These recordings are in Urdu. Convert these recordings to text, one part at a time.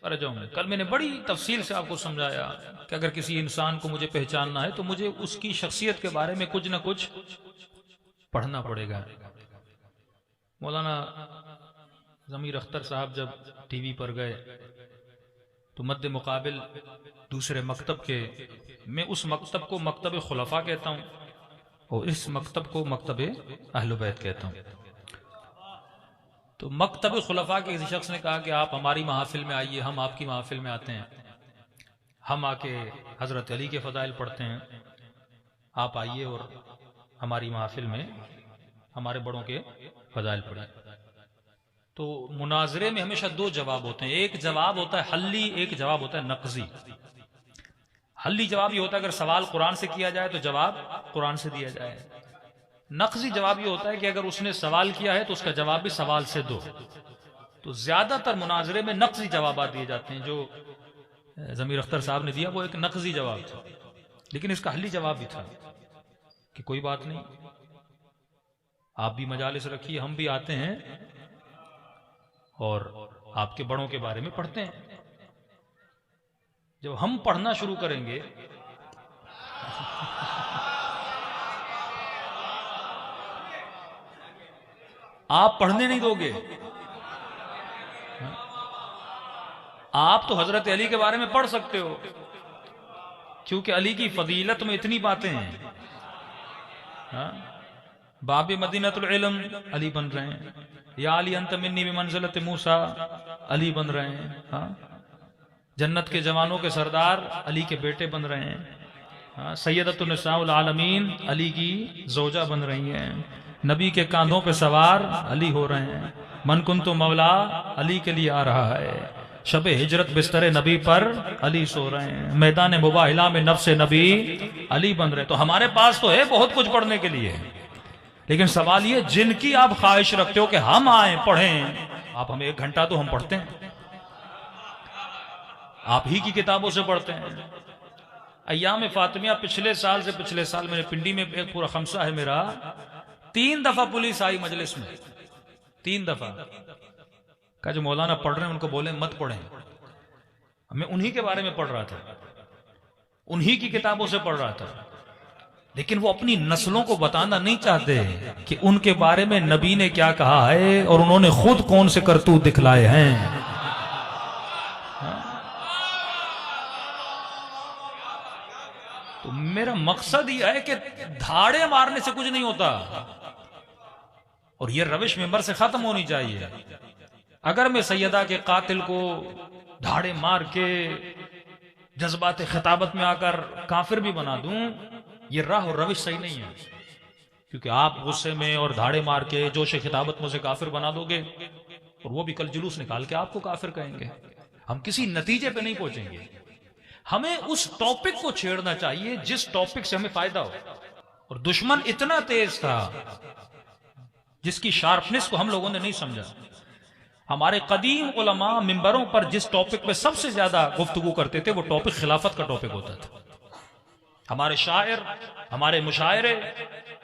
فرجوں میں کل میں نے بڑی تفصیل سے آپ کو سمجھایا کہ اگر کسی انسان کو مجھے پہچاننا ہے تو مجھے اس کی شخصیت کے بارے میں کچھ نہ کچھ پڑھنا پڑے گا۔ مولانا ضمیر اختر صاحب جب ٹی وی پر گئے تو مد مقابل دوسرے مکتب کے، میں اس مکتب کو مکتب خلفاء کہتا ہوں اور اس مکتب کو مکتب اہل بیت کہتا ہوں۔ تو مکتب خلفاء کے کسی شخص نے کہا کہ آپ ہماری محافل میں آئیے، ہم آپ کی محافل میں آتے ہیں، ہم آ کے حضرت علی کے فضائل پڑھتے ہیں، آپ آئیے اور ہماری محافل میں ہمارے بڑوں کے فضائل پڑھیں۔ تو مناظرے میں ہمیشہ دو جواب ہوتے ہیں، ایک جواب ہوتا ہے حلی، ایک جواب ہوتا ہے نقضی۔ حلی جواب یہ ہوتا ہے اگر سوال قرآن سے کیا جائے تو جواب قرآن سے دیا جائے۔ نقضی جواب یہ ہوتا ہے کہ اگر اس نے سوال کیا ہے تو اس کا جواب بھی سوال سے دو۔ تو زیادہ تر مناظرے میں نقضی جوابات دیے جاتے ہیں، جو ضمیر اختر صاحب نے دیا وہ ایک نقضی جواب تھا، لیکن اس کا حلی جواب بھی تھا کہ کوئی بات نہیں، آپ بھی مجالس رکھیے، ہم بھی آتے ہیں اور آپ کے بڑوں کے بارے میں پڑھتے ہیں۔ جب ہم پڑھنا شروع کریں گے آپ پڑھنے نہیں دو گے، آپ تو حضرت علی کے بارے میں پڑھ سکتے ہو کیونکہ علی کی فضیلت میں اتنی باتیں ہیں۔ باب مدینۃ العلم علی بن رہے ہیں، یا علی انت منی بمنزلۃ موسیٰ علی بن رہے ہیں، جنت کے جوانوں کے سردار علی کے بیٹے بن رہے ہیں، سیدۃ النساء العالمین علی کی زوجہ بن رہی ہیں، نبی کے کاندھوں پہ سوار علی ہو رہے ہیں، من کنت مولا علی کے لیے آ رہا ہے، شب ہجرت بستر نبی پر علی سو رہے ہیں، میدان مباہلہ میں نفس نبی علی بن رہے ہیں۔ تو ہمارے پاس تو ہے بہت کچھ پڑھنے کے لیے، لیکن سوال یہ جن کی آپ خواہش رکھتے ہو کہ ہم آئیں پڑھیں، آپ ہمیں 1 گھنٹہ تو ہم پڑھتے ہیں، آپ ہی کی کتابوں سے پڑھتے ہیں۔ ایام فاطمیہ پچھلے سال سے پچھلے سال میرے پنڈی میں ایک پورا خمسہ ہے میرا، 3 دفعہ پولیس آئی مجلس میں، 3 دفعہ کہا جو مولانا پڑھ رہے ہیں ان کو بولیں مت پڑھیں۔ میں انہی کے بارے میں پڑھ رہا تھا، انہی کی کتابوں سے پڑھ رہا تھا، لیکن وہ اپنی نسلوں کو بتانا نہیں چاہتے کہ ان کے بارے میں نبی نے کیا کہا ہے اور انہوں نے خود کون سے کرتوت دکھلائے ہیں۔ تو میرا مقصد یہ ہے کہ دھاڑے مارنے سے کچھ نہیں ہوتا، اور یہ روش ممبر سے ختم ہونی چاہیے۔ اگر میں سیدہ کے قاتل کو دھاڑے مار کے جذبات خطابت میں آ کر کافر بھی بنا دوں، یہ راہ اور روش صحیح نہیں ہے، کیونکہ آپ غصے میں اور دھاڑے مار کے جوش خطابت میں سے کافر بنا دو گے اور وہ بھی کل جلوس نکال کے آپ کو کافر کہیں گے، ہم کسی نتیجے پہ نہیں پہنچیں گے۔ ہمیں اس ٹاپک کو چھیڑنا چاہیے جس ٹاپک سے ہمیں فائدہ ہو، اور دشمن اتنا تیز تھا جس کی شارپنس کو ہم لوگوں نے نہیں سمجھا۔ ہمارے قدیم علماء ممبروں پر جس ٹاپک پہ سب سے زیادہ گفتگو کرتے تھے وہ ٹاپک خلافت کا ٹاپک ہوتا تھا۔ ہمارے شاعر، ہمارے مشاعرے،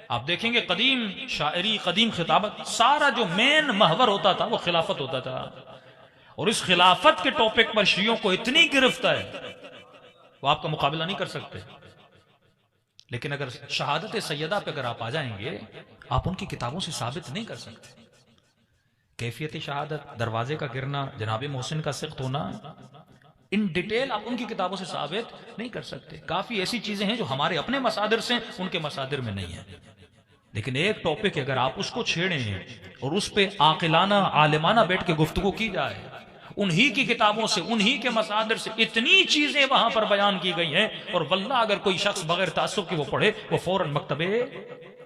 آپ دیکھیں گے قدیم شاعری، قدیم خطابت، سارا جو مین محور ہوتا تھا وہ خلافت ہوتا تھا، اور اس خلافت کے ٹاپک پر شیعوں کو اتنی گرفت ہے وہ آپ کا مقابلہ نہیں کر سکتے۔ لیکن اگر شہادت سیدہ پہ اگر آپ آ جائیں گے، آپ ان کی کتابوں سے ثابت نہیں کر سکتے۔ کیفیت شہادت، دروازے کا گرنا، جناب محسن کا سقط ہونا، ان ڈیٹیل آپ ان کی کتابوں سے ثابت نہیں کر سکتے۔ کافی ایسی چیزیں ہیں جو ہمارے اپنے مصادر سے ان کے مصادر میں نہیں ہیں، لیکن ایک ٹاپک اگر آپ اس کو چھیڑیں اور اس پہ عاقلانہ عالمانہ بیٹھ کے گفتگو کی جائے، انہی کی کتابوں سے، انہی کے مصادر سے اتنی چیزیں وہاں پر بیان کی گئی ہیں، اور واللہ اگر کوئی شخص بغیر تعصب کے وہ پڑھے وہ فوراً مکتب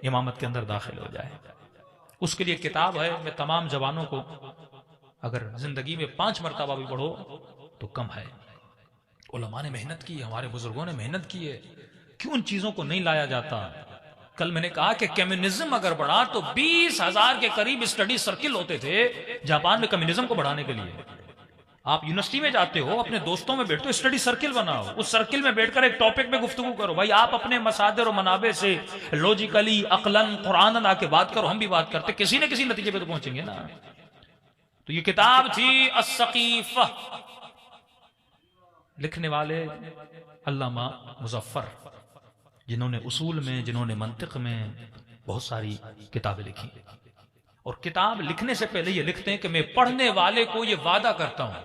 امامت کے اندر داخل ہو جائے۔ اس کے لیے کتاب ہے، میں تمام جوانوں کو اگر زندگی میں 5 مرتبہ بھی پڑھو تو کم ہے۔ علماء نے محنت کی، ہمارے بزرگوں نے محنت کی ہے، کیوں ان چیزوں کو نہیں لایا جاتا؟ کل میں نے کہا کہ کمیونزم اگر بڑھا تو 20,000 کے قریب اسٹڈی سرکل ہوتے تھے جاپان میں کمیونزم کو بڑھانے کے لیے۔ آپ یونیورسٹی میں جاتے ہو، اپنے دوستوں میں بیٹھتے ہو، اسٹڈی سرکل بناؤ، اس سرکل میں بیٹھ کر ایک ٹاپک پہ گفتگو کرو۔ بھائی آپ اپنے مصادر و منابع سے لوجیکلی، عقلاً، قرآن آ کے بات کرو، ہم بھی بات کرتے، کسی نہ کسی نتیجے پہ تو پہنچیں گے نا۔ تو یہ کتاب تھی السقیفہ، لکھنے والے علامہ مظفر، جنہوں نے اصول میں، جنہوں نے منطق میں بہت ساری کتابیں لکھی، اور کتاب لکھنے سے پہلے یہ لکھتے ہیں کہ میں پڑھنے والے کو یہ وعدہ کرتا ہوں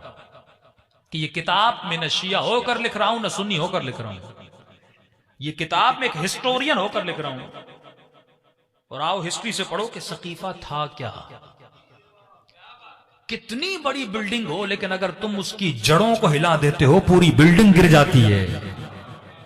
کہ یہ کتاب میں نہ شیعہ ہو کر لکھ رہا ہوں نہ سنی ہو کر لکھ رہا ہوں، یہ کتاب میں ایک ہسٹورین ہو کر لکھ رہا ہوں، اور آؤ ہسٹری سے پڑھو کہ سقیفہ تھا کیا۔ کتنی بڑی بلڈنگ ہو لیکن اگر تم اس کی جڑوں کو ہلا دیتے ہو پوری بلڈنگ گر جاتی ہے۔